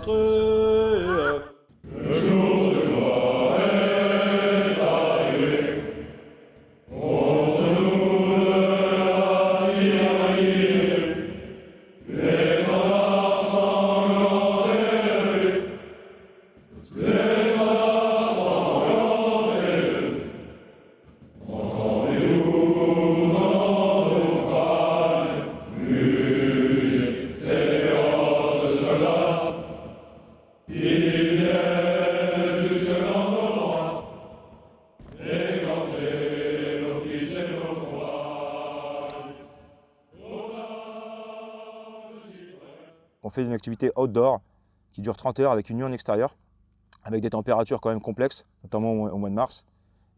rentrée. Le jour de gloire est arrivé. Contre nous de la tyrannie, l'étendard sanglant élevé. L'étendard sanglant élevé. Entendez-vous dans nos campagnes muger ces féroces soldats qui viennent jusque dans nos rangs, égorger nos fils et nos compagnes. On fait une activité outdoor qui dure 30 heures avec une nuit en extérieur, avec des températures quand même complexes, notamment au mois de mars,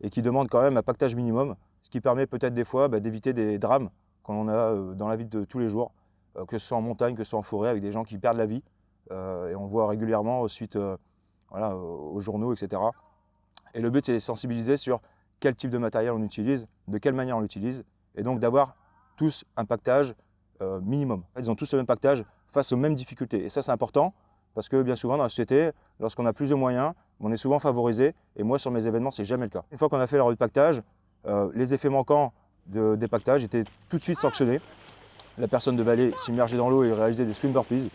et qui demande quand même un pactage minimum, ce qui permet peut-être des fois d'éviter des drames qu'on a dans la vie de tous les jours, que ce soit en montagne, que ce soit en forêt, avec des gens qui perdent la vie. Et on voit régulièrement suite voilà, aux journaux, etc. Et le but, c'est de sensibiliser sur quel type de matériel on utilise, de quelle manière on l'utilise, et donc d'avoir tous un pactage minimum. Ils ont tous le même pactage face aux mêmes difficultés. Et ça, c'est important, parce que bien souvent, dans la société, lorsqu'on a plus de moyens, on est souvent favorisé, et moi, sur mes événements, c'est jamais le cas. Une fois qu'on a fait la revue de pactage, les effets manquants des pactages étaient tout de suite sanctionnés. La personne devait s'immerger dans l'eau et réaliser des swim burpees.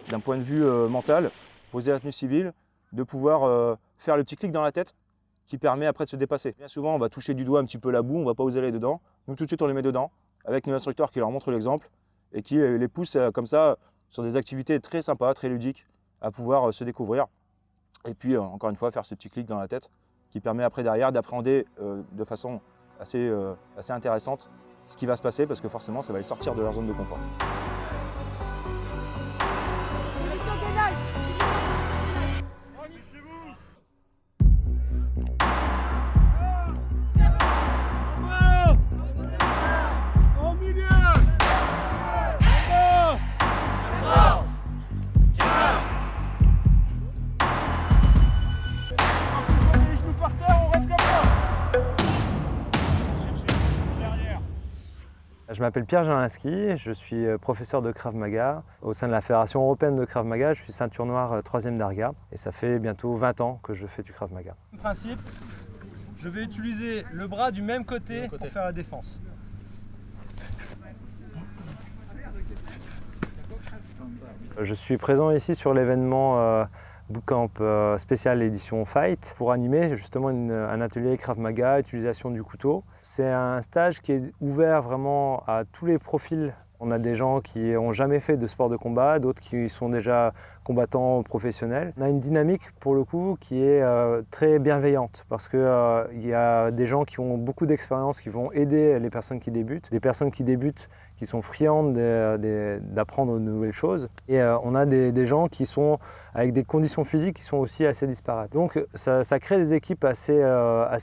D'un point de vue mental, poser la tenue civile, de pouvoir faire le petit clic dans la tête qui permet après de se dépasser. Bien souvent, on va toucher du doigt un petit peu la boue, on ne va pas oser aller dedans. Nous, tout de suite, on les met dedans avec nos instructeurs qui leur montrent l'exemple et qui les poussent comme ça sur des activités très sympas, très ludiques, à pouvoir se découvrir. Et puis, encore une fois, faire ce petit clic dans la tête qui permet après derrière d'appréhender de façon assez intéressante ce qui va se passer parce que forcément, ça va les sortir de leur zone de confort. Je m'appelle Pierre Jalinski, je suis professeur de Krav Maga. Au sein de la Fédération européenne de Krav Maga, je suis ceinture noire 3e d'Arga et ça fait bientôt 20 ans que je fais du Krav Maga. Principe, je vais utiliser le bras du même côté pour faire la défense. Je suis présent ici sur l'événement Bootcamp spécial édition Fight pour animer justement un atelier Krav Maga, utilisation du couteau. C'est un stage qui est ouvert vraiment à tous les profils. On a des gens qui n'ont jamais fait de sport de combat, d'autres qui sont déjà combattants professionnels. On a une dynamique pour le coup qui est très bienveillante parce qu'il y a des gens qui ont beaucoup d'expérience qui vont aider les personnes qui débutent, des personnes qui débutent qui sont friandes d'apprendre de nouvelles choses. Et on a des gens qui sont avec des conditions physiques qui sont aussi assez disparates. Donc ça crée des équipes assez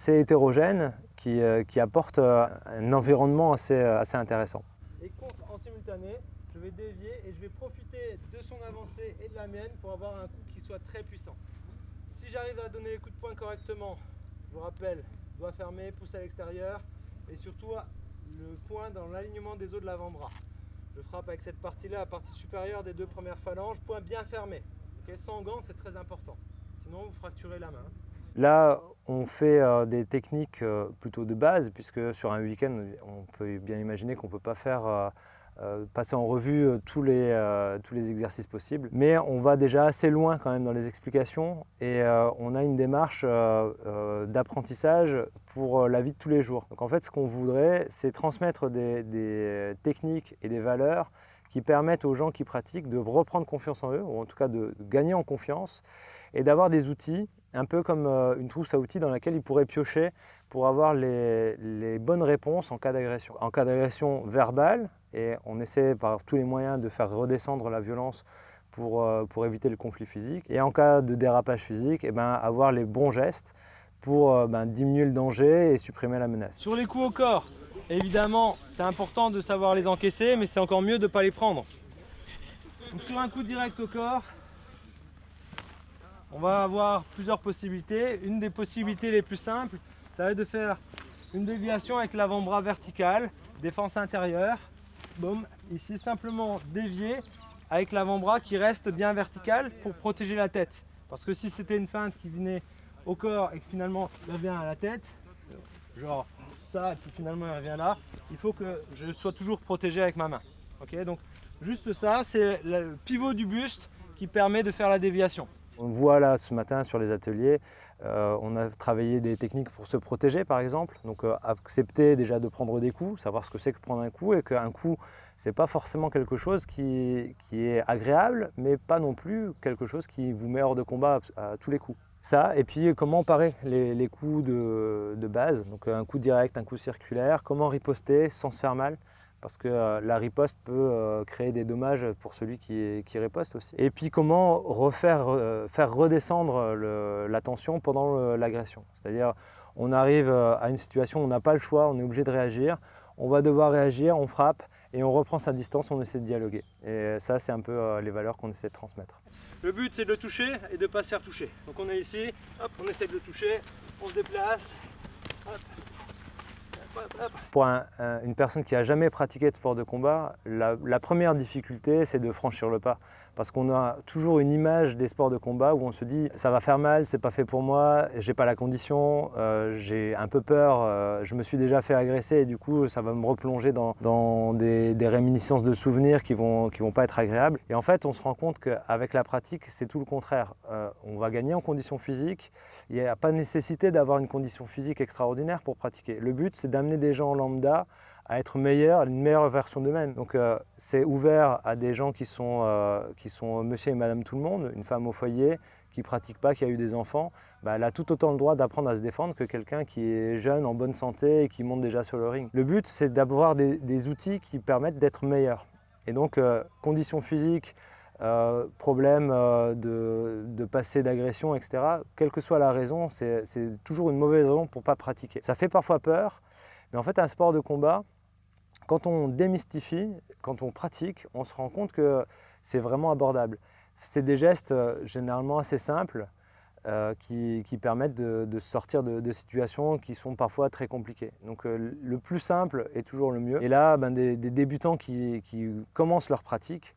hétérogènes qui apportent un environnement assez intéressant. Et contre en simultané, je vais dévier et je vais profiter de son avancée et de la mienne pour avoir un coup qui soit très puissant. Si j'arrive à donner les coups de poing correctement, je vous rappelle, doigt fermé, pouce à l'extérieur et surtout le poing dans l'alignement des os de l'avant-bras. Je frappe avec cette partie-là, la partie supérieure des 2 premières phalanges, poing bien fermé. Okay, sans gants, c'est très important. Sinon, vous fracturez la main. Là, on fait des techniques plutôt de base, puisque sur un week-end, on peut bien imaginer qu'on ne peut pas faire passer en revue tous les exercices possibles. Mais on va déjà assez loin quand même dans les explications et on a une démarche d'apprentissage pour la vie de tous les jours. Donc en fait, ce qu'on voudrait, c'est transmettre des techniques et des valeurs qui permettent aux gens qui pratiquent de reprendre confiance en eux, ou en tout cas de gagner en confiance, et d'avoir des outils, un peu comme une trousse à outils dans laquelle ils pourraient piocher pour avoir les bonnes réponses en cas d'agression. En cas d'agression verbale, et on essaie par tous les moyens de faire redescendre la violence pour éviter le conflit physique. Et en cas de dérapage physique, avoir les bons gestes pour diminuer le danger et supprimer la menace. Sur les coups au corps, évidemment, c'est important de savoir les encaisser, mais c'est encore mieux de ne pas les prendre. Donc sur un coup direct au corps, on va avoir plusieurs possibilités. Une des possibilités les plus simples, ça va être de faire une déviation avec l'avant-bras vertical, défense intérieure. boum, ici simplement dévier avec l'avant-bras qui reste bien vertical pour protéger la tête. Parce que si c'était une feinte qui venait au corps et que finalement il revient à la tête, genre ça et puis finalement il revient là, il faut que je sois toujours protégé avec ma main. Okay, donc juste ça, c'est le pivot du buste qui permet de faire la déviation. On voit là ce matin sur les ateliers, on a travaillé des techniques pour se protéger par exemple, donc accepter déjà de prendre des coups, savoir ce que c'est que prendre un coup et qu'un coup c'est pas forcément quelque chose qui est agréable mais pas non plus quelque chose qui vous met hors de combat à tous les coups. Ça, et puis comment parer les coups de base, donc un coup direct, un coup circulaire, comment riposter sans se faire mal. Parce que la riposte peut créer des dommages pour celui qui riposte aussi. Et puis comment faire redescendre la tension pendant l'agression. C'est-à-dire on arrive à une situation où on n'a pas le choix, on est obligé de réagir, on va devoir réagir, on frappe et on reprend sa distance, on essaie de dialoguer. Et ça c'est un peu les valeurs qu'on essaie de transmettre. Le but c'est de le toucher et de ne pas se faire toucher. Donc on est ici, hop, on essaie de le toucher, on se déplace, hop. Pour une personne qui n'a jamais pratiqué de sport de combat, la première difficulté, c'est de franchir le pas. Parce qu'on a toujours une image des sports de combat où on se dit « ça va faire mal, c'est pas fait pour moi, j'ai pas la condition, j'ai un peu peur, je me suis déjà fait agresser et du coup ça va me replonger dans des réminiscences de souvenirs qui vont pas être agréables ». Et en fait, on se rend compte qu'avec la pratique, c'est tout le contraire. On va gagner en condition physique, il n'y a pas nécessité d'avoir une condition physique extraordinaire pour pratiquer. Le but, c'est d'amener des gens lambda à être meilleurs, une meilleure version d'eux-mêmes. Donc c'est ouvert à des gens qui sont monsieur et madame tout le monde, une femme au foyer qui ne pratique pas, qui a eu des enfants, elle a tout autant le droit d'apprendre à se défendre que quelqu'un qui est jeune, en bonne santé et qui monte déjà sur le ring. Le but, c'est d'avoir des outils qui permettent d'être meilleurs. Et donc conditions physiques, problème de passé d'agression, etc. Quelle que soit la raison, c'est toujours une mauvaise raison pour ne pas pratiquer. Ça fait parfois peur, mais en fait un sport de combat, quand on démystifie, quand on pratique, on se rend compte que c'est vraiment abordable. C'est des gestes généralement assez simples qui permettent de sortir de situations qui sont parfois très compliquées. Donc le plus simple est toujours le mieux. Et là, des débutants qui commencent leur pratique,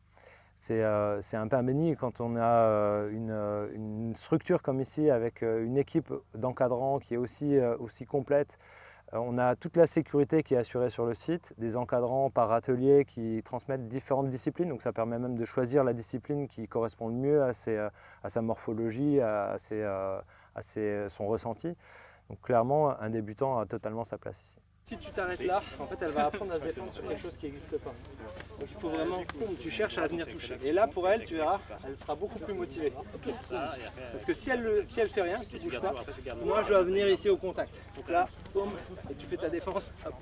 c'est un peu un béni quand on a une structure comme ici avec une équipe d'encadrants qui est aussi complète. On a toute la sécurité qui est assurée sur le site, des encadrants par atelier qui transmettent différentes disciplines, donc ça permet même de choisir la discipline qui correspond le mieux à sa morphologie, à son ressenti. Donc clairement, un débutant a totalement sa place ici. Si tu t'arrêtes là, en fait, elle va apprendre à se défendre sur quelque chose qui n'existe pas. Donc il faut vraiment que tu cherches à venir toucher. Et là, pour elle, tu verras, elle sera beaucoup plus motivée. Parce que si elle fait rien, tu ne bouges pas, moi je dois venir ici au contact. Donc là, boum, et tu fais ta défense. Hop.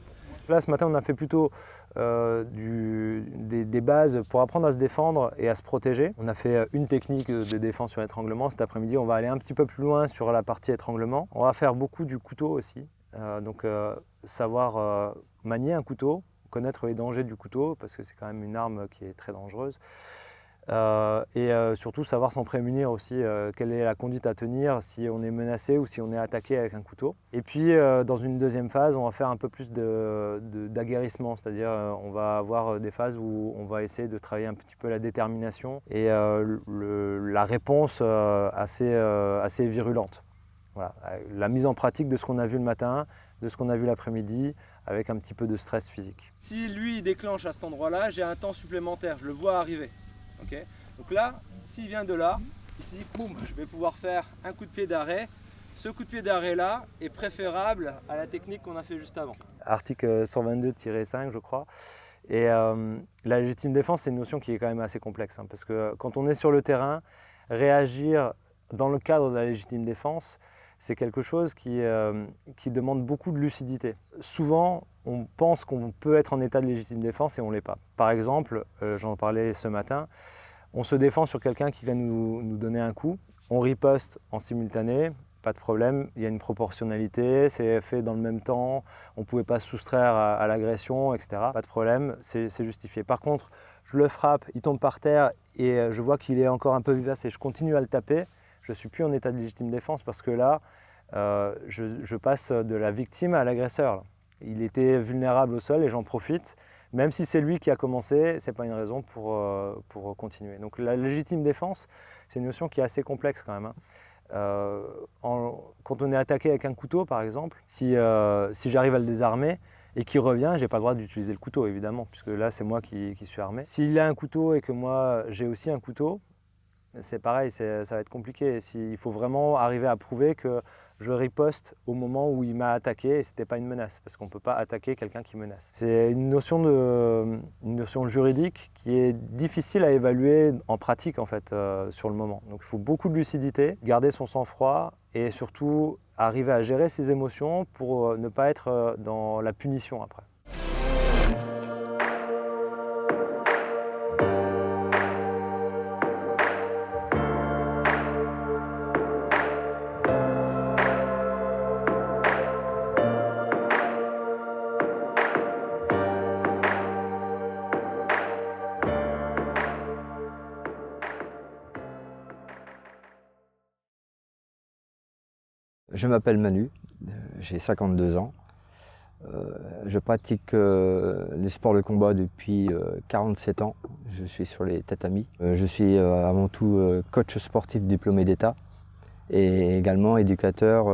Là, ce matin, on a fait plutôt des bases pour apprendre à se défendre et à se protéger. On a fait une technique de défense sur étranglement. Cet après-midi, on va aller un petit peu plus loin sur la partie étranglement. On va faire beaucoup du couteau aussi. Donc savoir manier un couteau, connaître les dangers du couteau, parce que c'est quand même une arme qui est très dangereuse. Et surtout savoir s'en prémunir aussi, quelle est la conduite à tenir si on est menacé ou si on est attaqué avec un couteau. Et puis dans une deuxième phase, on va faire un peu plus d'aguerrissement, c'est-à-dire on va avoir des phases où on va essayer de travailler un petit peu la détermination et la réponse assez virulente. Voilà, la mise en pratique de ce qu'on a vu le matin, de ce qu'on a vu l'après-midi, avec un petit peu de stress physique. Si lui il déclenche à cet endroit-là, j'ai un temps supplémentaire, je le vois arriver. Okay. Donc là, s'il vient de là, ici, boum, je vais pouvoir faire un coup de pied d'arrêt. Ce coup de pied d'arrêt-là est préférable à la technique qu'on a fait juste avant. Article 122-5, je crois. Et la légitime défense, c'est une notion qui est quand même assez complexe, hein, parce que quand on est sur le terrain, réagir dans le cadre de la légitime défense, c'est quelque chose qui demande beaucoup de lucidité. Souvent, on pense qu'on peut être en état de légitime défense et on ne l'est pas. Par exemple, j'en parlais ce matin, on se défend sur quelqu'un qui vient nous donner un coup, on riposte en simultané, pas de problème, il y a une proportionnalité, c'est fait dans le même temps, on ne pouvait pas se soustraire à l'agression, etc. Pas de problème, c'est justifié. Par contre, je le frappe, il tombe par terre et je vois qu'il est encore un peu vivace et je continue à le taper, je ne suis plus en état de légitime défense parce que là, je passe de la victime à l'agresseur. Il était vulnérable au sol et j'en profite Même si c'est lui qui a commencé, ce n'est pas une raison pour continuer. Donc la légitime défense, c'est une notion qui est assez complexe quand même, hein. Quand on est attaqué avec un couteau, par exemple, si j'arrive à le désarmer et qu'il revient, je n'ai pas le droit d'utiliser le couteau, évidemment, puisque là, c'est moi qui suis armé. S'il a un couteau et que moi, j'ai aussi un couteau, c'est pareil, ça va être compliqué. Il faut vraiment arriver à prouver que je riposte au moment où il m'a attaqué et ce n'était pas une menace, parce qu'on ne peut pas attaquer quelqu'un qui menace. C'est une notion juridique qui est difficile à évaluer en pratique en fait, sur le moment. Donc il faut beaucoup de lucidité, garder son sang-froid et surtout arriver à gérer ses émotions pour ne pas être dans la punition après. Je m'appelle Manu, j'ai 52 ans. Je pratique les sports de combat depuis 47 ans. Je suis sur les tatamis. Je suis avant tout coach sportif diplômé d'État et également éducateur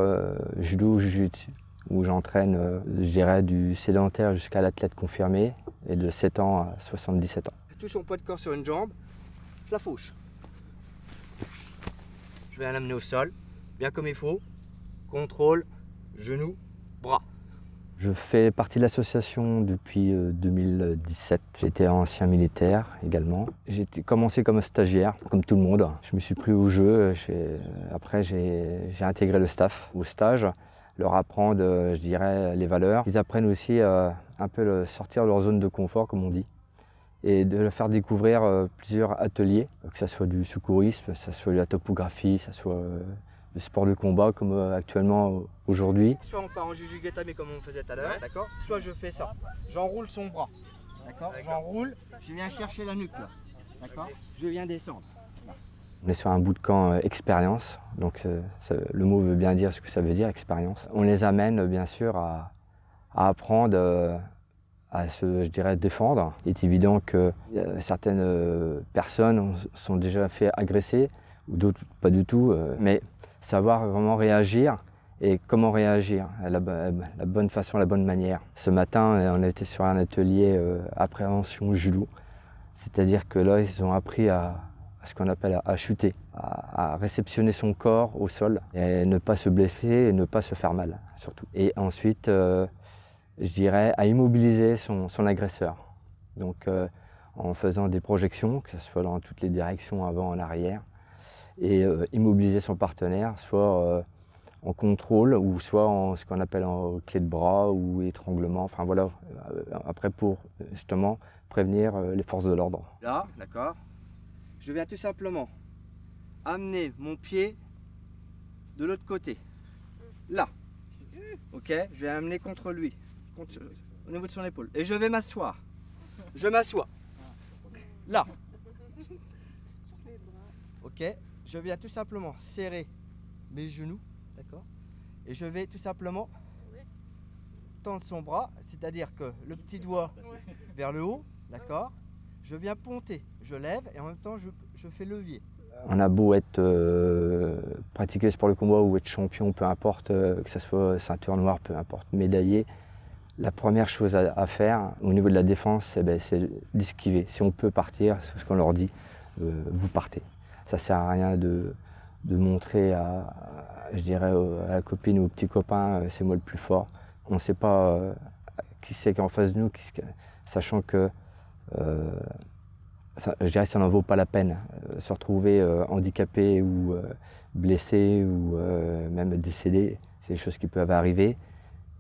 judo jujutsu, où j'entraîne, je dirais, du sédentaire jusqu'à l'athlète confirmé et de 7 ans à 77 ans. Je touche mon poids de corps sur une jambe, je la fauche. Je vais l'amener au sol, bien comme il faut. Contrôle, genou, bras. Je fais partie de l'association depuis 2017. J'étais ancien militaire également. J'ai commencé comme stagiaire, comme tout le monde. Je me suis pris au jeu. Après, j'ai intégré le staff au stage, leur apprendre, je dirais, les valeurs. Ils apprennent aussi un peu sortir de leur zone de confort, comme on dit, et de leur faire découvrir plusieurs ateliers, que ce soit du secourisme, que ce soit de la topographie, que ce soit le sport de combat comme actuellement aujourd'hui. Soit on part en jujugetame comme on faisait tout à l'heure, d'accord. Soit je fais ça. J'enroule son bras, d'accord. J'enroule, je viens chercher la nuque là, d'accord. Je viens descendre. Là. On est sur un bootcamp expérience, donc le mot veut bien dire ce que ça veut dire, expérience. On les amène bien sûr à apprendre à se, je dirais, défendre. Il est évident que certaines personnes sont déjà fait agresser, ou d'autres pas du tout, mais savoir vraiment réagir et comment réagir, la bonne façon, la bonne manière. Ce matin, on était sur un atelier appréhension judo, c'est-à-dire que là, ils ont appris à ce qu'on appelle à chuter, à réceptionner son corps au sol et ne pas se blesser et ne pas se faire mal, surtout. Et ensuite, je dirais, à immobiliser son agresseur. Donc, en faisant des projections, que ce soit dans toutes les directions, avant, en arrière, et immobiliser son partenaire, soit en contrôle ou soit en ce qu'on appelle en clé de bras ou étranglement. Enfin voilà, après pour justement prévenir les forces de l'ordre. Là, d'accord, je viens tout simplement amener mon pied de l'autre côté. Là, ok, je vais amener contre lui, au niveau de son épaule. Et je vais m'asseoir. Je m'assois. Là. Ok. Je viens tout simplement serrer mes genoux, d'accord? Et je vais tout simplement tendre son bras, c'est-à-dire que le petit doigt vers le haut, d'accord? Je viens ponter, je lève et en même temps je fais levier. On a beau être pratiquer le sport de combat ou être champion, peu importe, que ce soit ceinture noire, peu importe, médaillé, la première chose à faire au niveau de la défense, c'est d'esquiver. Si on peut partir, c'est ce qu'on leur dit, vous partez. Ça ne sert à rien de montrer je dirais, à la copine ou au petit copain, c'est moi le plus fort. On ne sait pas qui c'est qui est en face de nous, sachant que je dirais que ça n'en vaut pas la peine. Se retrouver handicapé ou blessé ou même décédé, c'est des choses qui peuvent arriver.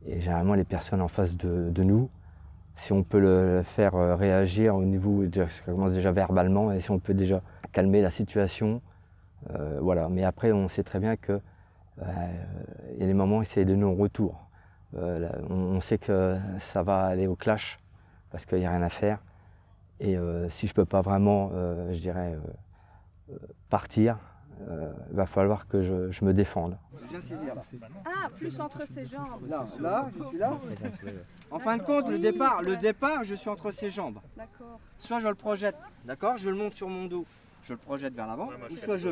Et généralement, les personnes en face de nous, si on peut le faire réagir au niveau, ça commence déjà verbalement, et si on peut déjà calmer la situation, voilà. Mais après, on sait très bien qu'il y a des moments où c'est de non-retour. On sait que ça va aller au clash, parce qu'il n'y a rien à faire. Et si je ne peux pas vraiment, je dirais, partir, il va falloir que je me défende. Bien saisir là. Ah, plus entre ses jambes. Là, je suis là. En fin de compte, le départ, je suis entre ses jambes. D'accord. Soit je le projette, d'accord, je le monte sur mon dos, je le projette vers l'avant, ou soit je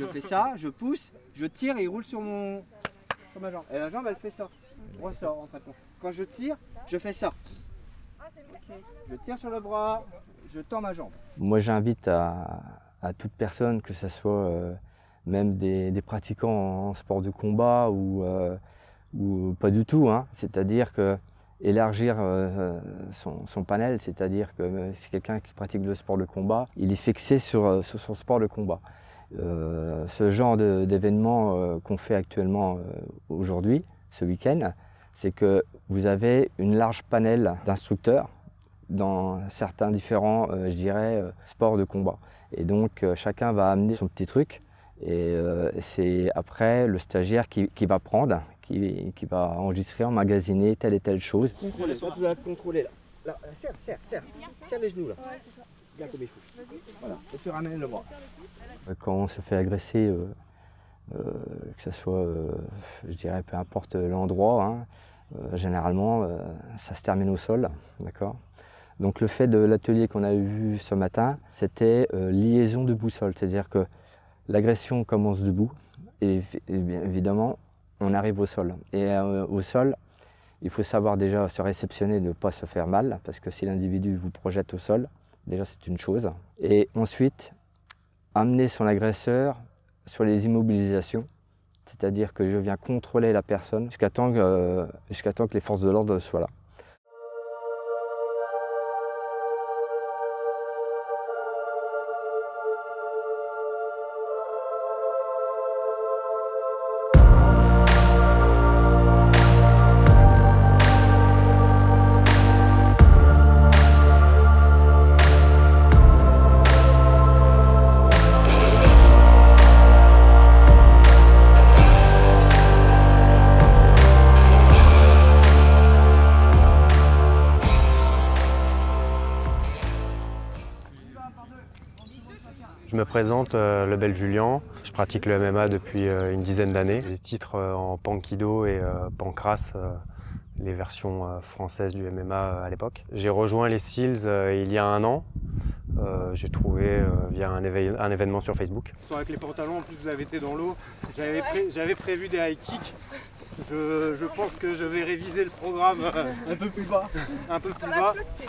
fais ça, je pousse, je tire et il roule sur ma jambe. Et la jambe, elle fait ça. Ressort en fin de compte. Quand je tire, je fais ça. Je tire sur le bras, je tends ma jambe. Moi, j'invite à toute personne, que ce soit même des pratiquants en sport de combat ou pas du tout, hein. C'est-à-dire que élargir son panel, c'est-à-dire que c'est quelqu'un qui pratique le sport de combat, il est fixé sur son sport de combat. Ce genre d'événement qu'on fait actuellement aujourd'hui, ce week-end, c'est que vous avez une large panel d'instructeurs dans certains différents, je dirais, sports de combat. Et donc chacun va amener son petit truc et c'est après le stagiaire qui va prendre, qui va enregistrer, emmagasiner telle et telle chose. Contrôler, là tu vas contrôler là. Serre les genoux là. Bien comme il faut. Voilà, et tu ramènes le bras. Quand on se fait agresser, que ce soit, je dirais, peu importe l'endroit, hein, généralement ça se termine au sol, d'accord ? Donc le fait de l'atelier qu'on a vu ce matin, c'était liaison de boussole, c'est-à-dire que l'agression commence debout et bien évidemment on arrive au sol. Et au sol, il faut savoir déjà se réceptionner, ne pas se faire mal, parce que si l'individu vous projette au sol, déjà c'est une chose. Et ensuite, amener son agresseur sur les immobilisations, c'est-à-dire que je viens contrôler la personne jusqu'à temps que les forces de l'ordre soient là. Je me présente, Lebel Julien. Je pratique le MMA depuis une dizaine d'années. J'ai des titres en Pankido et Pancras, les versions françaises du MMA à l'époque. J'ai rejoint les Seals il y a 1 an. J'ai trouvé via un événement sur Facebook. Avec les pantalons, en plus vous avez été dans l'eau. J'avais prévu des high kicks. Je pense que je vais réviser le programme un peu plus bas.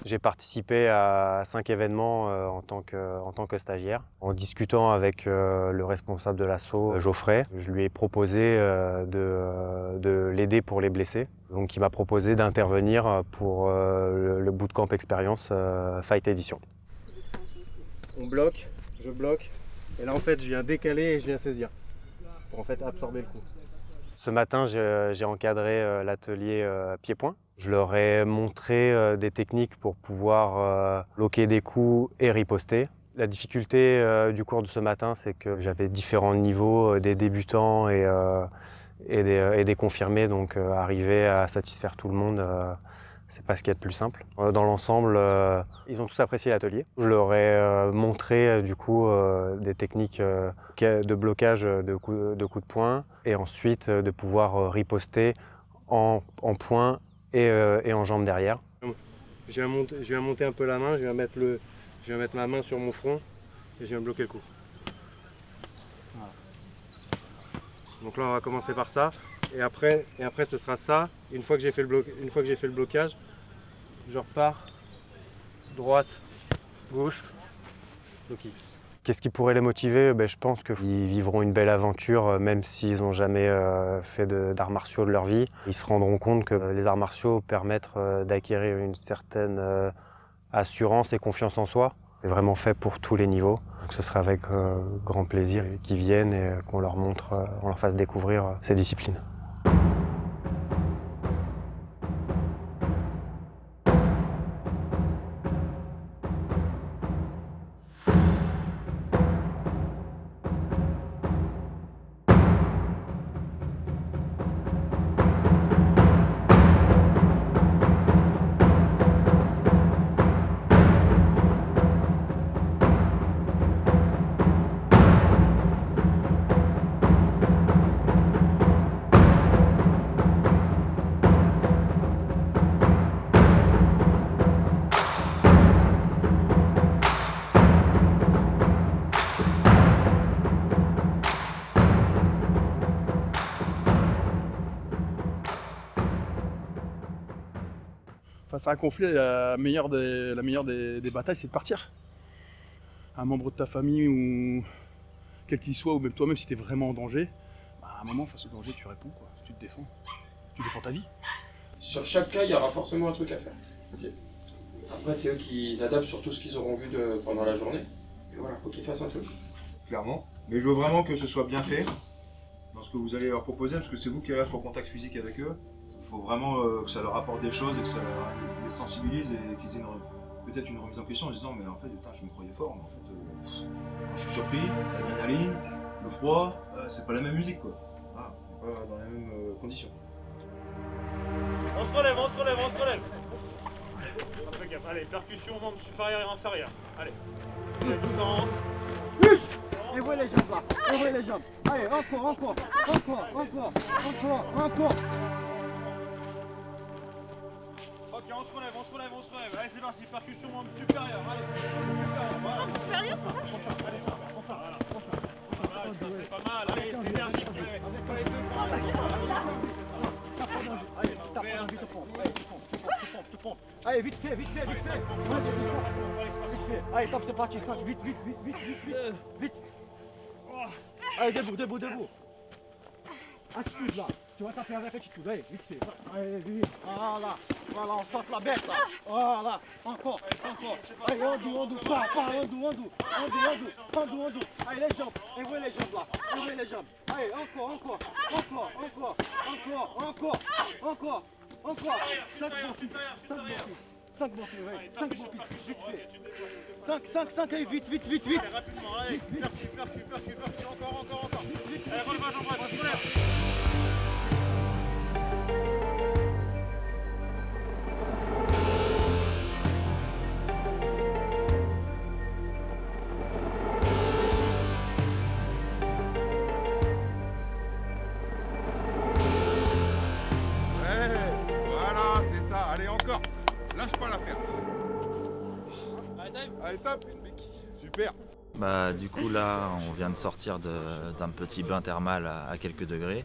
J'ai participé à 5 événements en tant que stagiaire. En discutant avec le responsable de l'asso, Geoffrey, je lui ai proposé de l'aider pour les blessés. Donc il m'a proposé d'intervenir pour le bootcamp expérience Fight Edition. On bloque, je bloque. Et là en fait je viens décaler et je viens saisir. Pour en fait absorber le coup. Ce matin, j'ai encadré l'atelier pied-point. Je leur ai montré des techniques pour pouvoir bloquer des coups et riposter. La difficulté du cours de ce matin, c'est que j'avais différents niveaux, des débutants et des confirmés, donc arriver à satisfaire tout le monde, c'est pas ce qu'il y a de plus simple. Dans l'ensemble, ils ont tous apprécié l'atelier. Je leur ai montré du coup des techniques de blocage de coups de poing et ensuite de pouvoir riposter en poing et en jambe derrière. Je viens monter un peu la main, je viens mettre ma main sur mon front et je viens bloquer le coup. Voilà. Donc là on va commencer par ça. Et après ce sera ça. Une fois que j'ai fait le blocage, je repars droite, gauche, bloqué. Qu'est-ce qui pourrait les motiver ? Je pense qu'ils vivront une belle aventure, même s'ils n'ont jamais fait d'arts martiaux de leur vie. Ils se rendront compte que les arts martiaux permettent d'acquérir une certaine assurance et confiance en soi. C'est vraiment fait pour tous les niveaux. Donc ce serait avec grand plaisir qu'ils viennent et qu'on leur montre, on leur fasse découvrir ces disciplines. Face à un conflit, la meilleure des batailles, c'est de partir. Un membre de ta famille, ou quel qu'il soit, ou même toi-même, si tu es vraiment en danger, à un moment, face au danger, tu réponds, quoi. Tu te défends. Tu défends ta vie. Sur chaque cas, il y aura forcément un truc à faire. Okay. Après, c'est eux qui s'adaptent sur tout ce qu'ils auront vu pendant la journée. Et voilà, faut qu'ils fassent un truc. Clairement. Mais je veux vraiment que ce soit bien fait dans ce que vous allez leur proposer, parce que c'est vous qui allez être en contact physique avec eux. Il faut vraiment que ça leur apporte des choses et que ça les sensibilise et qu'ils aient peut-être une remise en question en disant mais en fait putain, je me croyais fort, mais en fait je suis surpris, l'adrénaline, le froid, c'est pas la même musique quoi. Voilà, on n'est pas dans les mêmes conditions. On se relève, on se relève, on se relève. Fais gaffe, allez, percussion, membre supérieur et inférieur. Allez, la distance. Et vous les jambes là, et vous les jambes. Allez, encore. Ok, on se relève. Allez, c'est parti, percussion, membre supérieur. Allez, supérieur, voilà. Supérieur, c'est ça? Allez, enfin. Voilà, ça fait pas mal, allez, c'est énergique. Allez, vite fait. Allez, top, c'est parti, 5, vite. Allez, debout. Attitude là, tu vas taper avec attitude, allez, vite fait. Allez, vite, voilà, on sort la bête là. Voilà, encore. Allez, on doux, pas, on doux. Allez, les jambes, et vous les jambes là, Allez, encore. 5 bons fils, vite fait. 5, allez, vite. Allez, rapidement, allez, percu, encore. Allez, relevage en bras, on se relève. Voilà, c'est ça, allez encore. Lâche pas l'affaire. Allez, top, une béquille. Super. Bah, du coup, là, on vient de sortir d'un petit bain thermal à quelques degrés.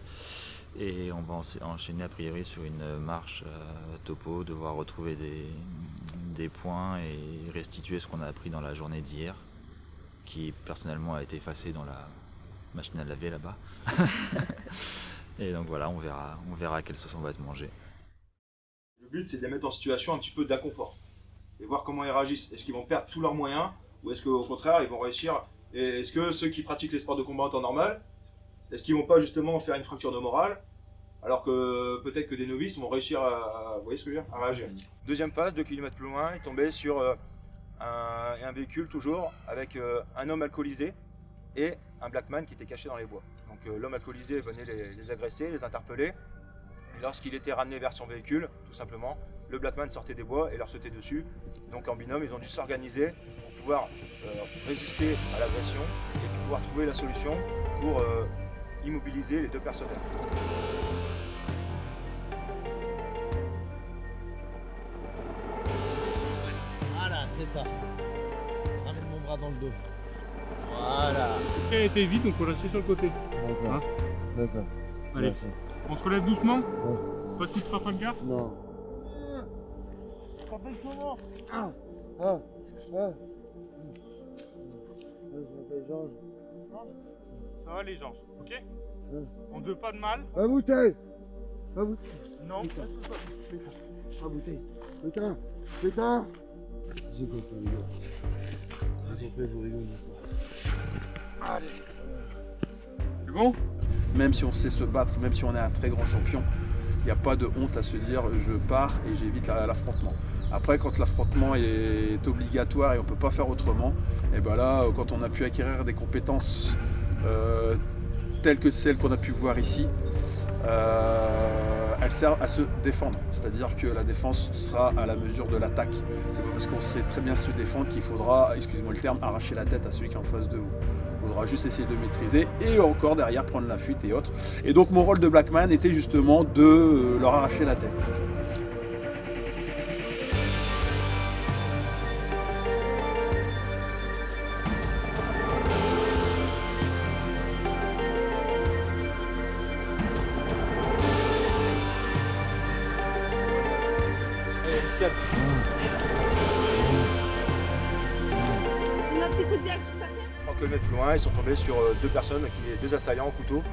Et on va enchaîner a priori sur une marche topo, devoir retrouver des points et restituer ce qu'on a appris dans la journée d'hier, qui personnellement a été effacé dans la machine à laver là-bas. Et donc voilà, on verra quelle sauce on va se manger. Le but, c'est de les mettre en situation un petit peu d'inconfort et voir comment ils réagissent. Est-ce qu'ils vont perdre tous leurs moyens ou est-ce qu'au contraire, ils vont réussir? Et est-ce que ceux qui pratiquent les sports de combat en temps normal, est-ce qu'ils vont pas justement faire une fracture de morale alors que peut-être que des novices vont réussir vous voyez ce que je veux dire, à réagir. Deuxième phase, 2 km plus loin, ils tombaient sur un véhicule toujours avec un homme alcoolisé et un blackman qui était caché dans les bois. Donc l'homme alcoolisé venait les agresser, les interpeller. Et lorsqu'il était ramené vers son véhicule, tout simplement, le blackman sortait des bois et leur sautait dessus. Donc en binôme, ils ont dû s'organiser pour pouvoir résister à l'agression et pouvoir trouver la solution pour immobiliser les deux personnages. Voilà, c'est ça. Ramène mon bras dans le dos. Voilà. Le pied était vide, donc faut lâcher sur le côté. D'accord. Allez, on se relève doucement. Pas de coup de Trafalgar. Non. T'appelles comment? Je m'appelle Georges. Ça va les Georges, ok? On ne veut pas de mal. Pas bouteille. Non. Pas bouteille. Putain. J'ai compris, les gars. J'ai compris, vous rigolez pas. Allez. C'est bon? Même si on sait se battre, même si on est un très grand champion, il n'y a pas de honte à se dire je pars et j'évite l'affrontement. Après, quand l'affrontement est obligatoire et on ne peut pas faire autrement, et ben là, quand on a pu acquérir des compétences telles que celles qu'on a pu voir ici, elles servent à se défendre. C'est-à-dire que la défense sera à la mesure de l'attaque. C'est pas parce qu'on sait très bien se défendre qu'il faudra, excusez-moi le terme, arracher la tête à celui qui est en face de vous. Il faudra juste essayer de maîtriser et encore derrière prendre la fuite et autres. Et donc mon rôle de Blackman était justement de leur arracher la tête. terrain, ils sont tombés sur deux assaillants au couteau,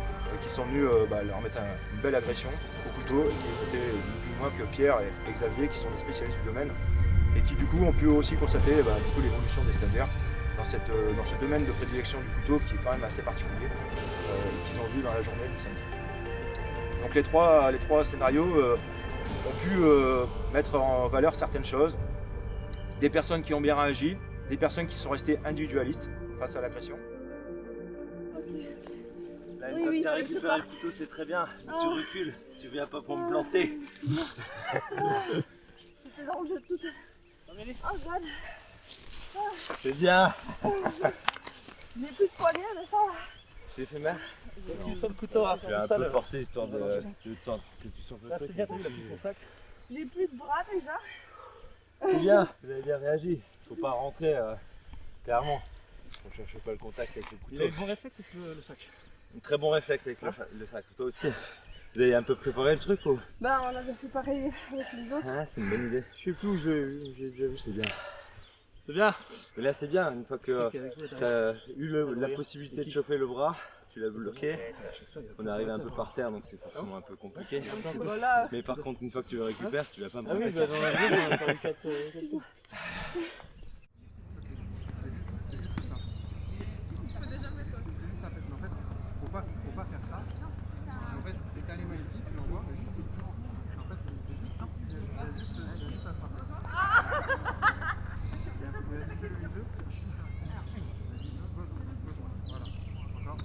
qui sont venus leur mettre une belle agression au couteau, et qui étaient ni plus ni moins que Pierre et Xavier, qui sont des spécialistes du domaine, et qui du coup ont pu aussi constater un petit peu l'évolution des stagiaires dans ce domaine de prédilection du couteau qui est quand même assez particulier, qu'ils ont vu dans la journée du samedi. Donc les trois scénarios ont pu mettre en valeur certaines choses, des personnes qui ont bien réagi, des personnes qui sont restées individualistes face à l'agression. Là, une fois que tu as récupéré le couteau, c'est très bien. Tu recules, tu viens pas pour me planter. J'étais dans le jeu tout. Oh god. C'est bien. J'ai plus de poignée, mais ça va. Tu l'as fait mal? Tu sens le couteau, hein, Tu as un peu forcé histoire de que tu sentes le là, truc. c'est bien, t'as vu, il a pris son sac. J'ai plus de bras déjà. C'est bien, vous avez bien réagi. Faut pas rentrer clairement. On cherche pas le contact avec le couteau. Il a eu le bon réflexe avec le sac. Un très bon réflexe avec le sac. Toi aussi. Vous avez un peu préparé le truc ou? Bah on avait fait pareil avec les autres. Ah, c'est une bonne idée. Je sais plus où j'ai déjà vu. C'est bien. C'est bien. Mais là c'est bien, une fois que tu as eu la possibilité de choper le bras, tu l'as bloqué. On est arrivé un peu par terre donc c'est forcément un peu compliqué. Voilà. Mais par contre une fois que tu le récupères, tu vas pas me Ah oui, bah, dans la vie, on a pas eu 4 tours. Faut pas faire ça. En fait, c'est aller magnifique, tu l'envoies, mais juste. En fait, c'est juste ça. Il y a juste à frapper. Il y a juste les deux. Voilà. Encore.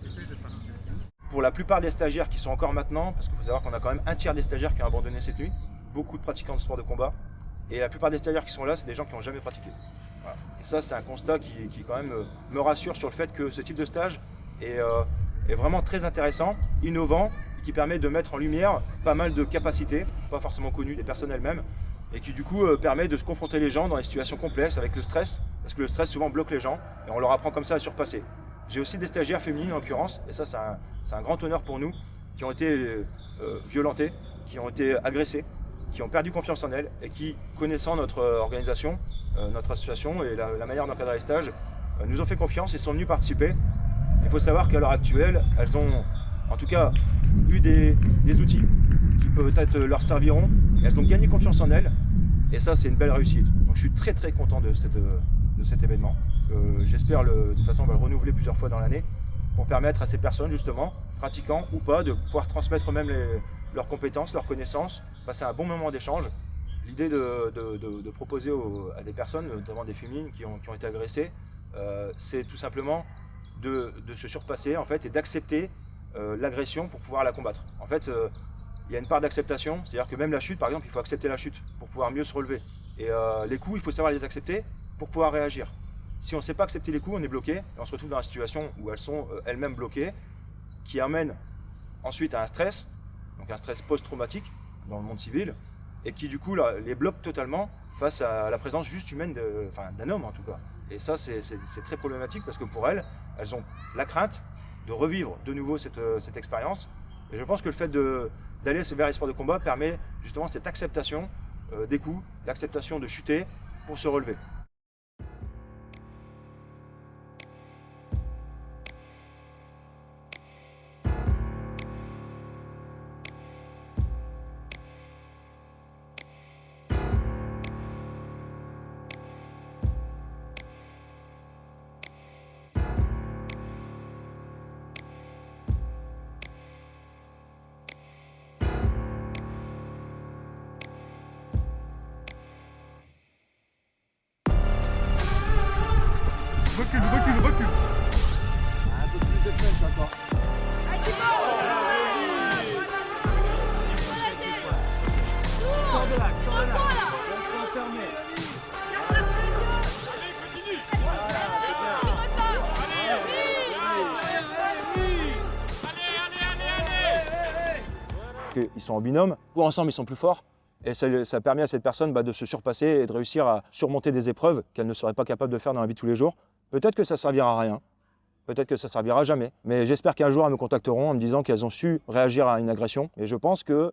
Essaye de faire un. Pour la plupart des stagiaires qui sont encore maintenant, parce qu'il faut savoir qu'on a quand même un tiers des stagiaires qui ont abandonné cette nuit, beaucoup de pratiquants de sport de combat, et la plupart des stagiaires qui sont là, c'est des gens qui n'ont jamais pratiqué. Voilà. Et ça, c'est un constat qui quand même me rassure sur le fait que ce type de stage est vraiment très intéressant, innovant, et qui permet de mettre en lumière pas mal de capacités, pas forcément connues des personnes elles-mêmes, et qui du coup permet de se confronter les gens dans des situations complexes avec le stress, parce que le stress souvent bloque les gens, et on leur apprend comme ça à surpasser. J'ai aussi des stagiaires féminines en l'occurrence, et ça c'est un grand honneur pour nous, qui ont été violentées, qui ont été agressées, qui ont perdu confiance en elles, et qui, connaissant notre organisation, notre association et la manière d'encadrer les stages, nous ont fait confiance et sont venus participer. Il faut savoir qu'à l'heure actuelle, elles ont en tout cas eu des outils qui peut-être leur serviront, et elles ont gagné confiance en elles, et ça c'est une belle réussite. Donc je suis très très content de cet événement. J'espère de toute façon on va le renouveler plusieurs fois dans l'année pour permettre à ces personnes justement, pratiquants ou pas, de pouvoir transmettre eux-mêmes leurs compétences, leurs connaissances, passer un bon moment d'échange. L'idée de proposer à des personnes, notamment des féminines qui ont été agressées, c'est tout simplement de se surpasser en fait, et d'accepter l'agression pour pouvoir la combattre. En fait, il y a une part d'acceptation, c'est-à-dire que même la chute, par exemple, il faut accepter la chute pour pouvoir mieux se relever. Et les coups, il faut savoir les accepter pour pouvoir réagir. Si on ne sait pas accepter les coups, on est bloqué, et on se retrouve dans une situation où elles sont elles-mêmes bloquées, qui amène ensuite à un stress, donc un stress post-traumatique dans le monde civil, et qui du coup les bloque totalement face à la présence juste humaine d'un homme en tout cas. Et ça c'est très problématique parce que pour elles ont la crainte de revivre de nouveau cette expérience. Et je pense que le fait d'aller vers les sports de combat permet justement cette acceptation des coups, l'acceptation de chuter pour se relever. Recule. Un peu plus de punch encore. Sors de là. Reste enfermé. Ils sont en binôme, ou ensemble ils sont plus forts, et ça permet à cette personne de se surpasser et de réussir à surmonter des épreuves qu'elle ne serait pas capable de faire dans la vie de tous les jours. Peut-être que ça ne servira à rien, peut-être que ça ne servira jamais, mais j'espère qu'un jour elles me contacteront en me disant qu'elles ont su réagir à une agression, et je pense qu'elles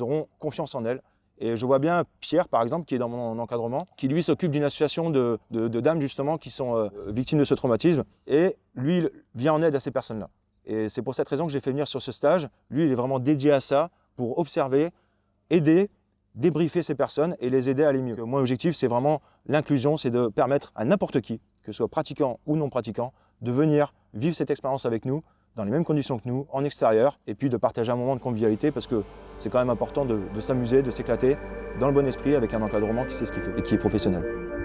auront confiance en elles Et je vois bien Pierre, par exemple, qui est dans mon encadrement, qui lui s'occupe d'une association de dames justement qui sont victimes de ce traumatisme. Et lui, il vient en aide à ces personnes-là. Et c'est pour cette raison que j'ai fait venir sur ce stage. Lui, il est vraiment dédié à ça pour observer, aider, débriefer ces personnes et les aider à aller mieux. Mon objectif, c'est vraiment l'inclusion, c'est de permettre à n'importe qui, que ce soit pratiquant ou non pratiquant, de venir vivre cette expérience avec nous, dans les mêmes conditions que nous, en extérieur, et puis de partager un moment de convivialité parce que c'est quand même important de s'amuser, de s'éclater dans le bon esprit avec un encadrement qui sait ce qu'il fait et qui est professionnel.